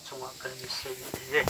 Cuma kan bisa je.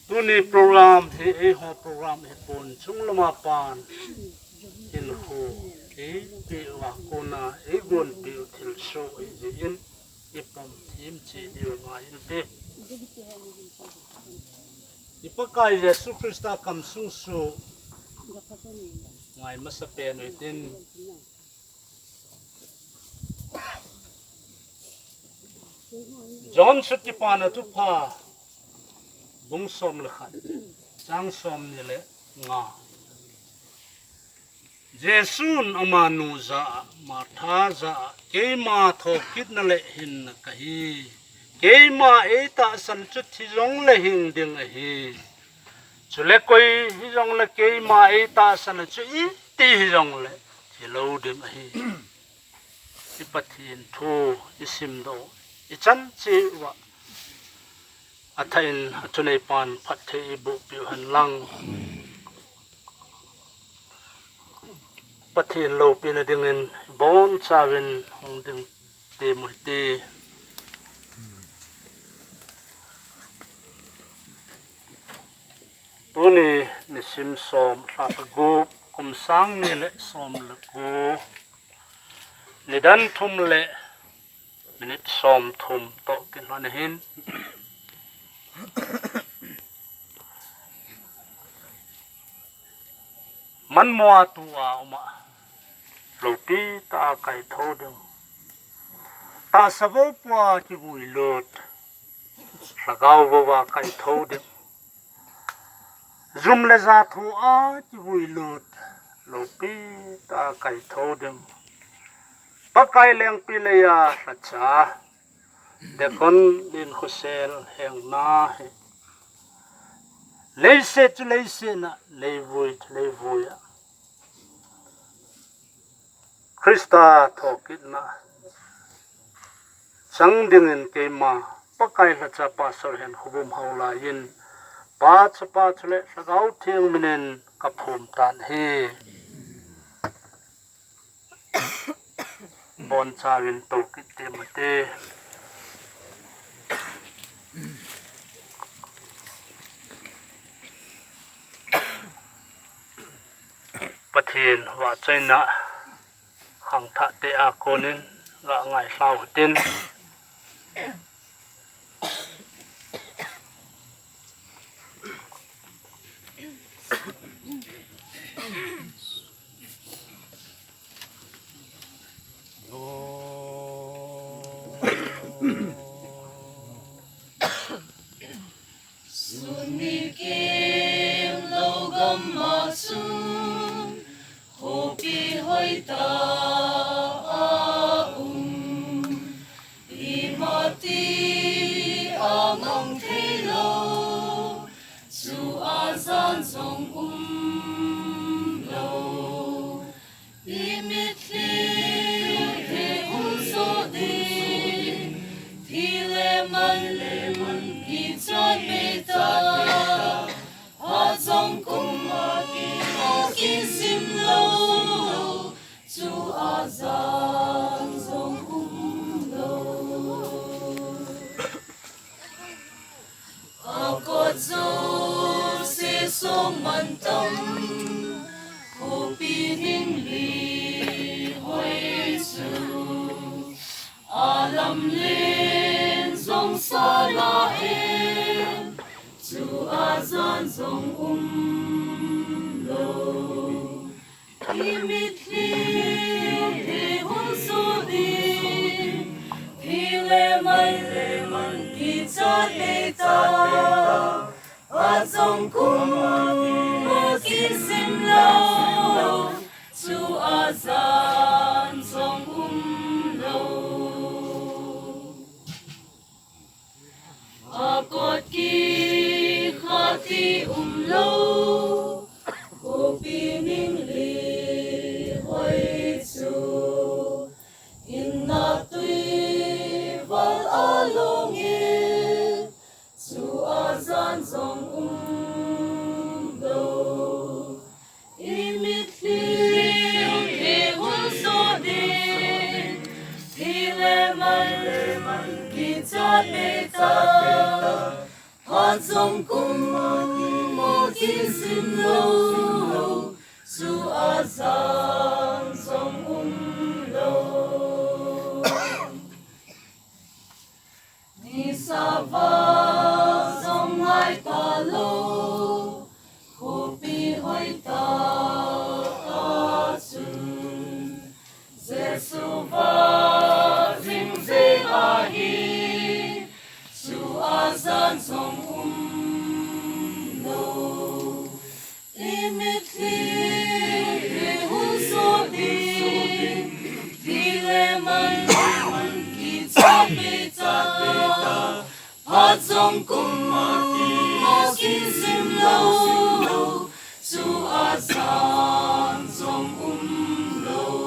Tu ni program he ho program he pun chung lama pan in ho e pe wa kona e gon pe thil so e je in ipam thim chi dio ma in pe ipakai Yesu Krista kam su su ngai masape no tin John Sutipana tu pha bung som le khat chang som ni le nga Jesun amanu za ma tha za ke ma tho kit na le hin ka hi ke ma e ta san chu thi rong le hing ding a hi chule koi hi rong le ke ma e ta san chu i ti hi rong le thi lo ding a hi ipathin thu isim do ichan chi wa athain atunei pan phathe ibu pi han lang pathin lo pin adingin bon chawin hong ding te multi tuni nisim som sa gu kum sang ni le som le gu nidan thum le minute som thum to kin han hin man moa tua uma lo pi ta kai tho ding ta savo pa ki vui lot sagau wa kai tho ding zum le za thu a ki vui lot lo pi ta kai tho ding pa kai leng pi le ya sa cha de kon din khosel heng na he leise tu leise na le vui Krista thokit na sang dingin ke ma pakai la cha pa sor hen khubum haula yin pa chule sagau thiang minen ka phum tan he bon chawin to kit te mate pathin wa chaina hang tha te a konin ga ngai hlau tin bê ta Hot dòng cung mô kinh xin lâu Su a san dòng lâu Ni sa va dòng ai ta lâu Khu pi hoi ta sun Giêsu va dinh dê a hi Su a san dòng lâu Imit li hu so di Di le man ki cha pe ta Hot dòng cung mô kinh sim lâu Su a san dòng lâu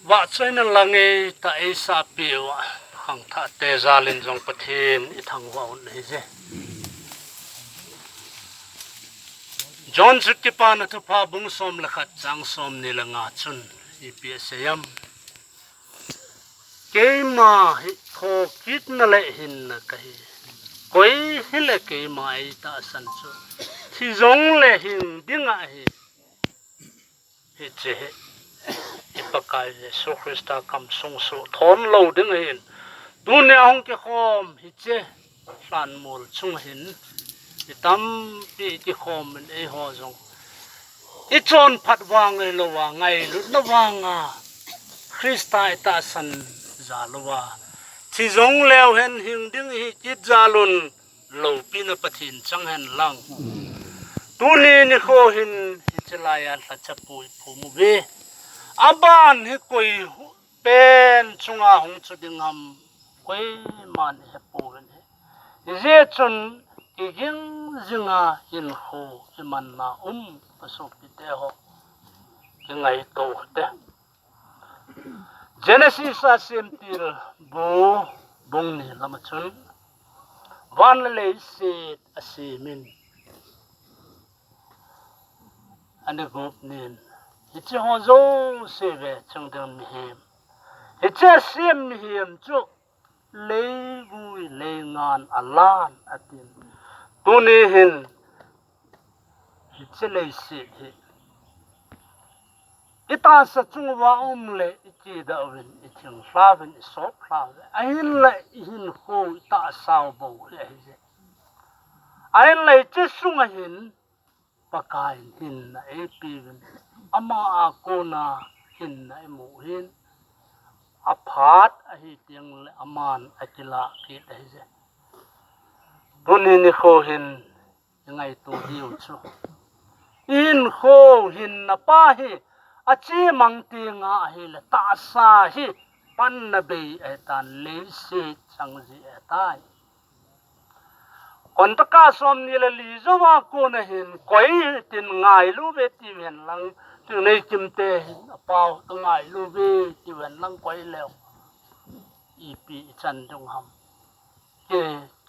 Wa chayna lange ta e sa piwa hang tha te zalin jong pathin I thang wa un nei je John Zutkipa na tu pa bung som lakhat chang som ni langa chun IPSAM keima hi tho kit na le hin na kahi koi hile keima ai ta san chu thi zong le hin dinga hi che ipakai Jesu Christa kam sung su thon lo ding hin dunia hong ke khom hi che san mol chung hin itam pi ki khom e ho zong I chon phat wang le lo wa ngai lu na wanga Christa ta san za lo wa thi zong leo hen hing ding hi kit zalun lo pi na pathin chang hen lang tu ni kho hin hi chelaya la chapui phu mu ve aban hi koi pen chunga hong chu dingam koi man he pu he je chun iging zinga in khu iman na pasok pite ho ngai to te Genesis asimtil bu bung ni lamachun van le se asimin ane group nin Ichi hozo seve chungdeng mihim. Ichi sim mihim chu leigui leingan alan atin. Tuni hin ichi leisi hi. Ita sa chungwa le ichi dawin iching flavin isop flavin. Ahin la ihin ho ita sao bo hi. Ahin la ichi sunga hin pakain hin na epivin. Ama ako na hin na imu hin aphat ahi tiang le aman akila ki dahize duni ni kho hin ngai tu diu chu in kho hin na pa hi achi mang ti nga hi le ta sa hi pan na be etan le se chang ji etai kon ta ka som ni le li zo wa ko na hin koi tin ngai lu be ti men lang Tiếng này chim tê bao tung ai lưu vi chỉ vẫn lăng quay leo ipi chân trong hầm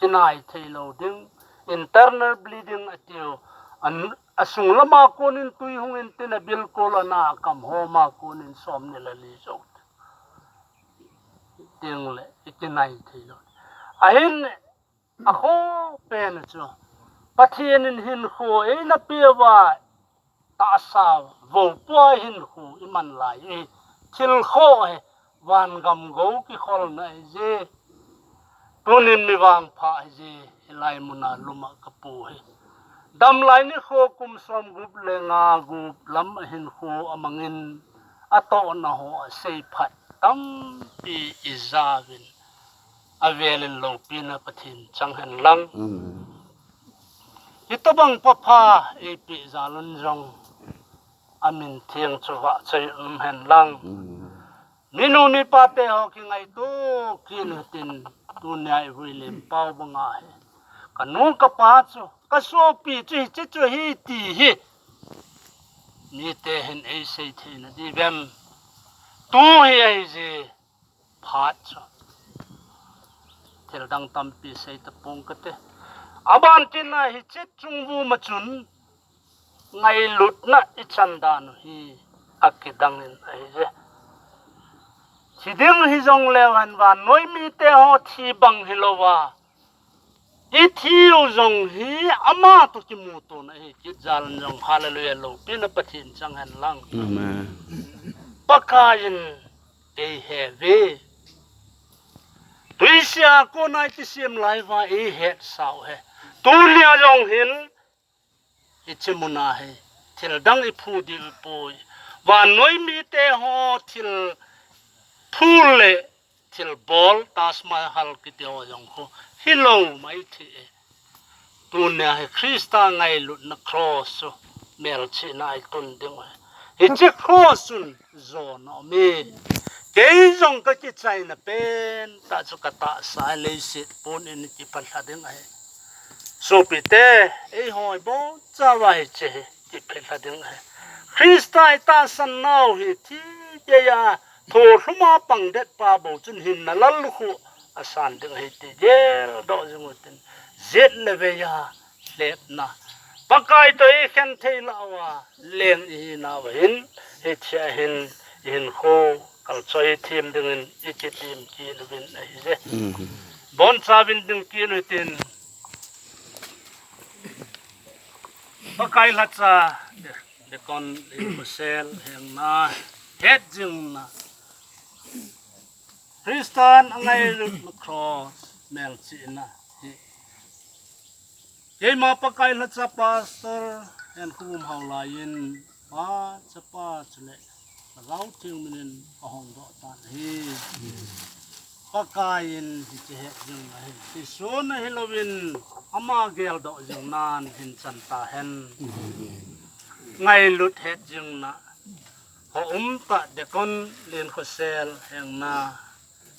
cái này thấy lâu tiếng internal bleeding ở tiêu anh asung lama konin tui hung in tina bil kola na kam homa konin som nila li zot tiếng lệ cái này thấy lâu ahin ako pen cho pathianin hin kho e na piwa ta sao vô qua hin khu iman lại chil kho van gam go ki khol na je tunin mi wang pha je lai muna luma kapu he dam lai ni kho kum som gup le nga gup lam hin khu amangin ato na ho sei phat tam pi izavin avelin lo pina pathin chang han lang itobang papa e pi zalun jong amin thiang chuwa chai hen lang minu ni pate ho ki ngai tu kin tin dunia wilim pau banga he kanu ka pa chu ka so pi chi chi chu hi ti hi ni te hen ei sei thina di bem tu hi ai je phat chu tel dang tam pi sei ta pung ka te aban tin na hi chet chung vu ma chun ngai lut na ichandan hi akidangin ai je chỉ tiếng hi dòng leo hẳn và nói mi te ho thi bằng hi lo wa ít thiêu dòng hi ama to ki mu to na hi ki jalan dòng hallelujah lo pin a pathin chang han lang pakayin ei he ve tuisia ko nai ti sim lai wa ei het sao he tu lia dòng hin ichimuna he thil dang I phu dil poi và nói mi te ho thil phule thil bol tas mahal ki te ho jong ko hilo mai thi tu ne he Krista ngai lut na cross mel chi nai tun ding he che cross un zo no me ke jong ka ki chai na pen ta chu ka ta sa le sit pon in ki pan sa ding he so pite e hoi bo cha vai che ki phen sa ding he Krista ta san nau hi thi ye ya tho hluma pang det pa bo chun hin na lal khu asan ding hi ti je do jung tin zet le ve ya lep na pakai to e khen thei la wa leng hi na wa hin he cha hin kho kal choi thim ding in e che tim ki lu bin hi je bon sa bin ding ki lu tin pakai la cha de con sel heng na het jing na Christian angai lut cross mel chi na ye ma pakai la cha pastor en kum hau la yin pa cha pa chule rau ting minin ahong do ta hi pakai in chi het jing na hi ti so na Halloween ama gel do jing nan hin chan ta hen ngay lụt hết rừng na họ ta để con lên khởi sel hàng na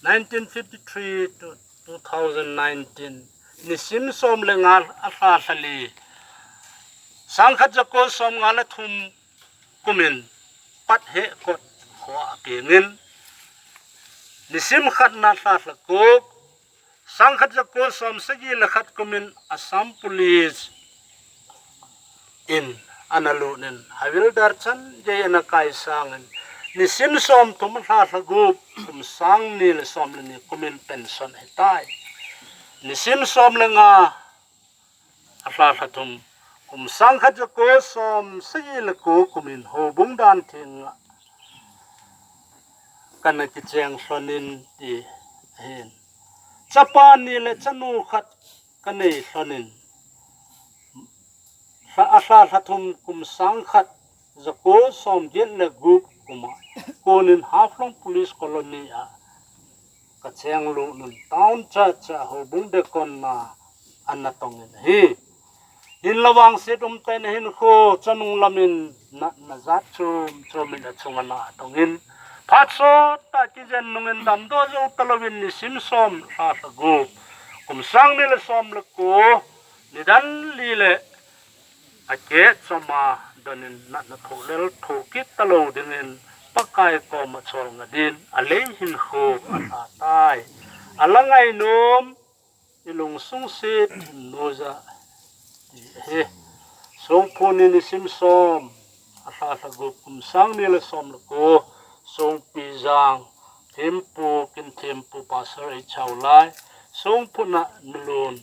1953 to 2019 ni sim som le ngal asa sali sang khat ko som ngal thum kumin pat he ko ho pengin ni sim khat na sa ko sang khat ko som sagi la khat kumin Assam police in analunin havildar chan jayana kai sangan ni sim som tum tha gup kum sang ni le som ni kumin pension hetai ni sim som lenga afla khatum kum sang khat ko som sigi le ko kumin ho bung dan thinga kana ki cheng sonin ti hen chapa ni le chanu khat kanei sonin sa asa sathum kum sang khat zako som jen le group kuma konin haflong police colony a ka cheng lu nun town cha ho bung de kon na anatong hi in lawang se ten hin kho chanung lamin na zat chumin a chungana tongin phatso ta ki jen nungen dam do jo talowin ni sim som sa group kum sang ni le som le ko ni dan li le ake choma donin na tholel thokit talo dingin pakai ko ma chol ngadin alei hin kho atai alangai nom ilung sung sit noza he song phone ni sim som asa sa gup kum sang ni le som ko song pizang tempo kin tempo pasar ai chaulai song puna nulun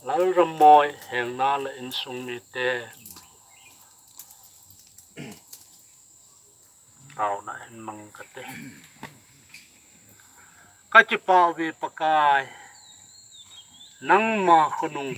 lal ramoy heng na la in sung mi te tao na in mang kate ka chi pa vi pakai nang ma khunung